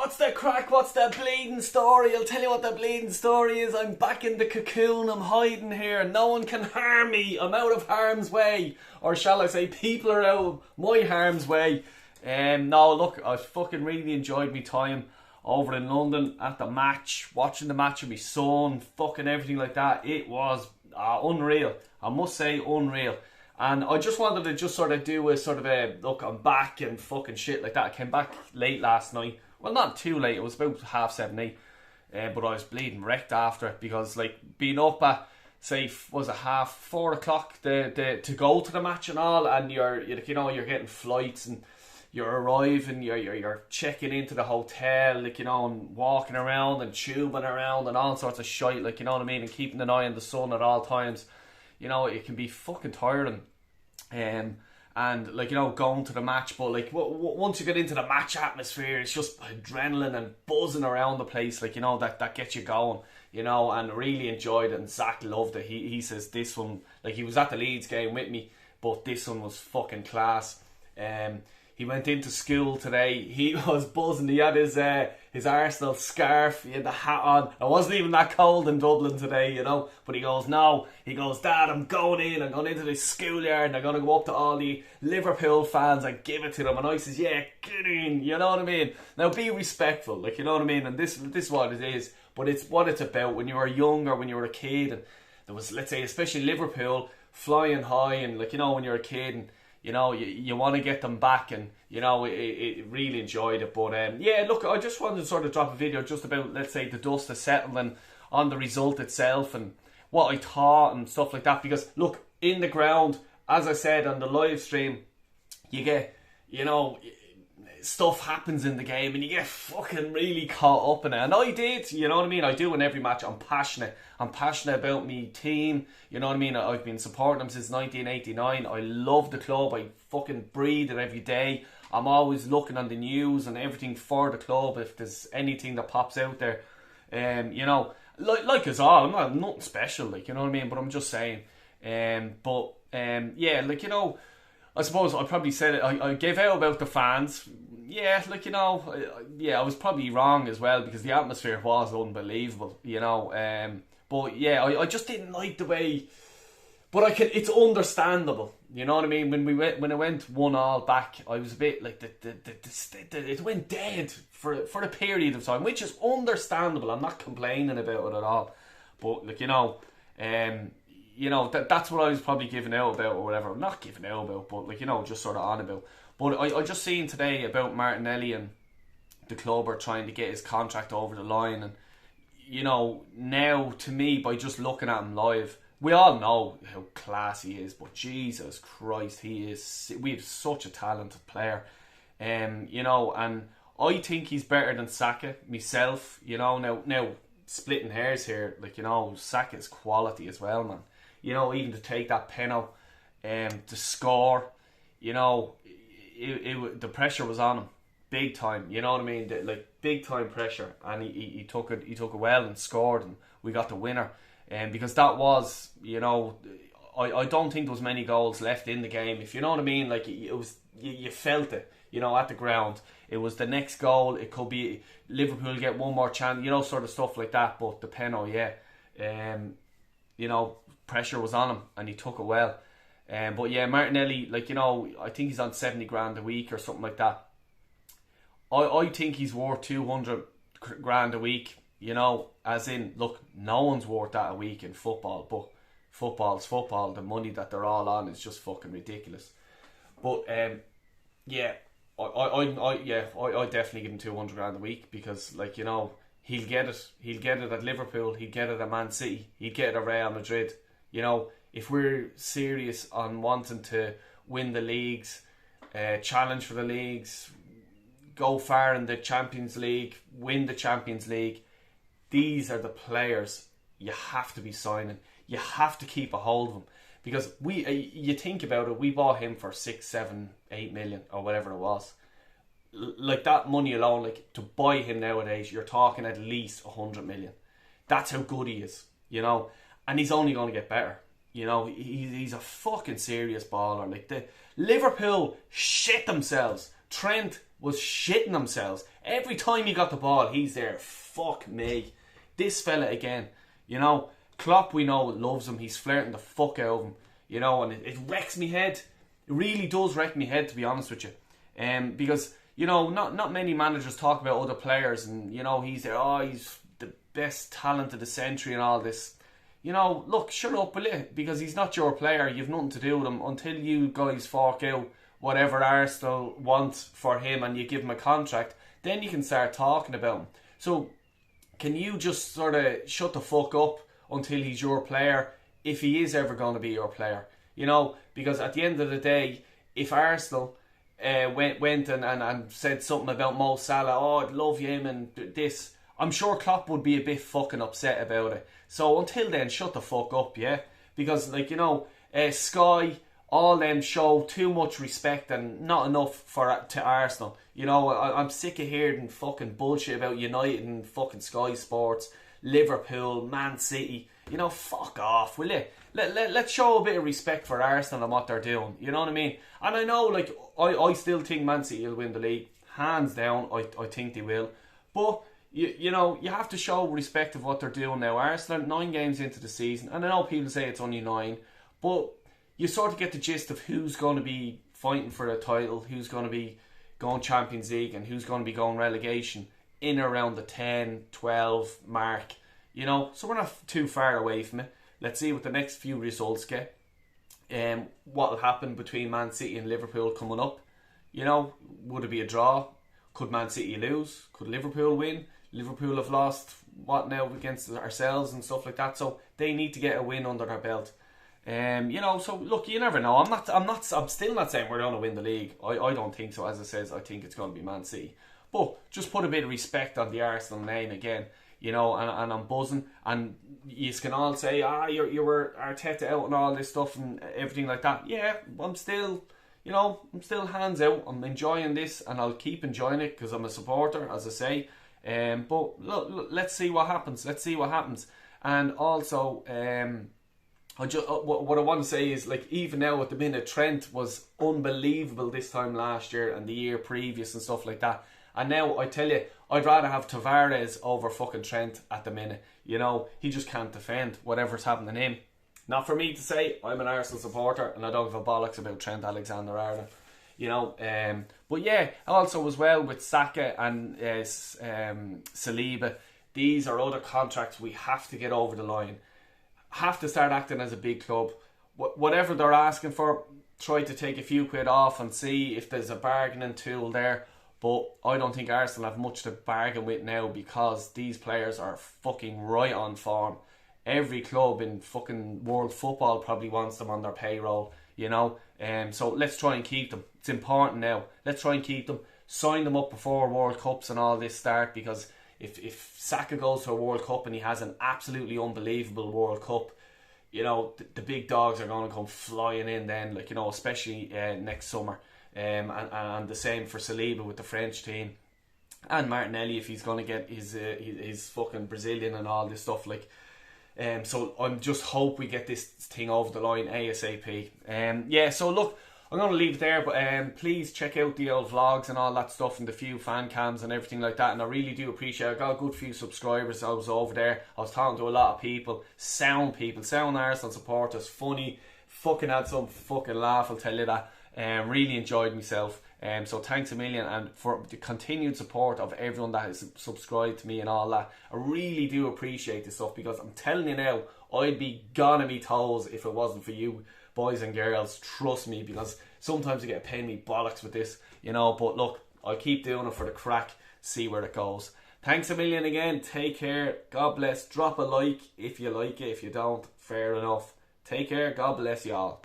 What's the crack? What's the bleeding story? I'll tell you what the bleeding story is. I'm back in the cocoon. I'm hiding here. No one can harm me. I'm out of harm's way. Or shall I say, people are out of my harm's way. No, look, I fucking really enjoyed my time over in London at the match, watching the match with my son, fucking everything like that. It was unreal. I must say, unreal. And I just wanted to just sort of do a sort of a, look, I'm back and fucking shit like that. I came back late last night. Well, not too late. It was about 7:30, 8. But I was bleeding wrecked after it because, like, being up at, say, was it 4 o'clock to go to the match and all, and you're getting flights and you're arriving, you're checking into the hotel, like, and walking around and tubing around and all sorts of shite, like, you know what I mean, and keeping an eye on the sun at all times. It can be fucking tiring. And like, going to the match, but like once you get into the match atmosphere, it's just adrenaline and buzzing around the place, like, that gets you going, and really enjoyed it. And Zach loved it. He says this one, like, he was at the Leeds game with me, but this one was fucking class. He went into school today. He was buzzing. He had his Arsenal scarf. He had the hat on. It wasn't even that cold in Dublin today, But he goes, no. He goes, Dad, I'm going in. I'm going into the schoolyard and I'm going to go up to all the Liverpool fans and give it to them. And I says, yeah, get in. You know what I mean? Now, be respectful. Like, you know what I mean? And this is what it is. But it's what it's about. When you were young or when you were a kid, and there was, let's say, especially Liverpool, flying high, and, like, when you're a kid, and you want to get them back, and it really enjoyed it. But yeah, look, I just wanted to sort of drop a video just about, let's say, the dust is settling on the result itself and what I thought and stuff like that. Because look, in the ground, as I said on the live stream, you get, stuff happens in the game and you get fucking really caught up in it. And I did, you know what I mean? I do in every match. I'm passionate. I'm passionate about me team. You know what I mean? I've been supporting them since 1989. I love the club. I fucking breathe it every day. I'm always looking on the news and everything for the club if there's anything that pops out there. Like us all. I'm not nothing special, like, you know what I mean? But I'm just saying. Yeah, like, I suppose I probably said it. I gave out about the fans. Yeah, like, I was probably wrong as well because the atmosphere was unbelievable, But yeah, I just didn't like the way. But it's understandable, you know what I mean. When it went 1-1 back, I was a bit like it went dead for a period of time, which is understandable. I'm not complaining about it at all. But like, that's what I was probably giving out about or whatever. I'm not giving out about, but like, just sort of on about. But I just seen today about Martinelli and the club are trying to get his contract over the line. And, now to me, by just looking at him live, we all know how class he is, but Jesus Christ, we have such a talented player. And I think he's better than Saka, myself, now splitting hairs here, like, Saka's quality as well, man. Even to take that penalty, to score, the pressure was on him big time. You know what I mean? Like, big time pressure, and he took it. He took it well and scored, and we got the winner. Because that was, I don't think there was many goals left in the game. If you know what I mean, like, it was, you felt it, at the ground. It was the next goal. It could be Liverpool get one more chance, sort of stuff like that. But the penalty, yeah, pressure was on him and he took it well. But yeah, Martinelli, like, I think he's on 70 grand a week or something like that. I think he's worth 200 grand a week, as in, look, no one's worth that a week in football, but football's football. The money that they're all on is just fucking ridiculous. But yeah, I definitely give him 200 grand a week because, like, he'll get it. He'll get it at Liverpool. He'll get it at Man City. He'll get it at Real Madrid. If we're serious on wanting to win the leagues, challenge for the leagues, go far in the Champions League, win the Champions League, these are the players you have to be signing. You have to keep a hold of them. Because you think about it, we bought him for 6, 7, 8 million or whatever it was. Like, that money alone, like, to buy him nowadays, you're talking at least 100 million. That's how good he is, and he's only going to get better. He's a fucking serious baller. Like, the Liverpool shit themselves. Trent was shitting themselves. Every time he got the ball, he's there. Fuck me. This fella again. You know, Klopp, we know, loves him. He's flirting the fuck out of him. You know, and it wrecks me head. It really does wreck me head, to be honest with you. Because, you know, not many managers talk about other players and, you know, he's there, oh, he's the best talent of the century and all this. You know, look, shut up, will you? Because he's not your player. You've nothing to do with him until you guys fork out whatever Arsenal want for him and you give him a contract. Then you can start talking about him. So, can you just sort of shut the fuck up until he's your player, if he is ever going to be your player? You know, because at the end of the day, if Arsenal went and said something about Mo Salah, oh, I'd love him and this, I'm sure Klopp would be a bit fucking upset about it. So until then, shut the fuck up, yeah? Because, like, you know, Sky, all them show too much respect and not enough to Arsenal. You know, I'm sick of hearing fucking bullshit about United and fucking Sky Sports, Liverpool, Man City. You know, fuck off, will you? Let's show a bit of respect for Arsenal and what they're doing. You know what I mean? And I know, like, I still think Man City will win the league. Hands down, I think they will. But, you know, you have to show respect of what they're doing now. Arsenal, 9 games into the season. And I know people say it's only 9. But you sort of get the gist of who's going to be fighting for a title, who's going to be going Champions League, and who's going to be going relegation in around the 10, 12 mark. You know, so we're not too far away from it. Let's see what the next few results get. What will happen between Man City and Liverpool coming up. You know, would it be a draw? Could Man City lose? Could Liverpool win? Liverpool have lost, what now, against ourselves and stuff like that. So they need to get a win under their belt. You know, so look, you never know. I'm still not saying we're going to win the league. I don't think so. As I says, I think it's going to be Man City. But just put a bit of respect on the Arsenal name again. You know, and I'm buzzing. And you can all say, you were Arteta out and all this stuff and everything like that. Yeah, I'm still, you know, I'm still hands out. I'm enjoying this and I'll keep enjoying it because I'm a supporter, as I say. But look, let's see what happens. Let's see what happens. And also, what I want to say is, like, even now at the minute, Trent was unbelievable this time last year and the year previous and stuff like that. And now, I tell you, I'd rather have Tavares over fucking Trent at the minute. You know, he just can't defend whatever's happening to him. Not for me to say, I'm an Arsenal supporter and I don't give a bollocks about Trent Alexander-Arnold. You know, but yeah, also as well with Saka and Saliba, these are other contracts we have to get over the line. Have to start acting as a big club. Whatever they're asking for, try to take a few quid off and see if there's a bargaining tool there. But I don't think Arsenal have much to bargain with now because these players are fucking right on form. Every club in fucking world football probably wants them on their payroll, you know. So let's try and keep them. It's important now. Let's try and keep them. Sign them up before World Cups and all this start, because if Saka goes to a World Cup and he has an absolutely unbelievable World Cup, you know, the big dogs are going to come flying in then, like, you know, especially next summer. And the same for Saliba with the French team, and Martinelli if he's going to get his fucking Brazilian and all this stuff, like. So I'm just hope we get this thing over the line ASAP. Yeah, so look, I'm going to leave it there, but please check out the old vlogs and all that stuff and the few fan cams and everything like that, and I really do appreciate it. I got a good few subscribers. I was over there, I was talking to a lot of people, sound Arsenal supporters, funny, fucking had some fucking laugh, I'll tell you that. Really enjoyed myself. So thanks a million, and for the continued support of everyone that has subscribed to me and all that. I really do appreciate this stuff, because I'm telling you now, I'd be gone on me toes if it wasn't for you boys and girls. Trust me, because sometimes I get a pain in me bollocks with this, you know. But look, I'll keep doing it for the crack, see where it goes. Thanks a million again. Take care. God bless. Drop a like if you like it. If you don't, fair enough. Take care. God bless y'all.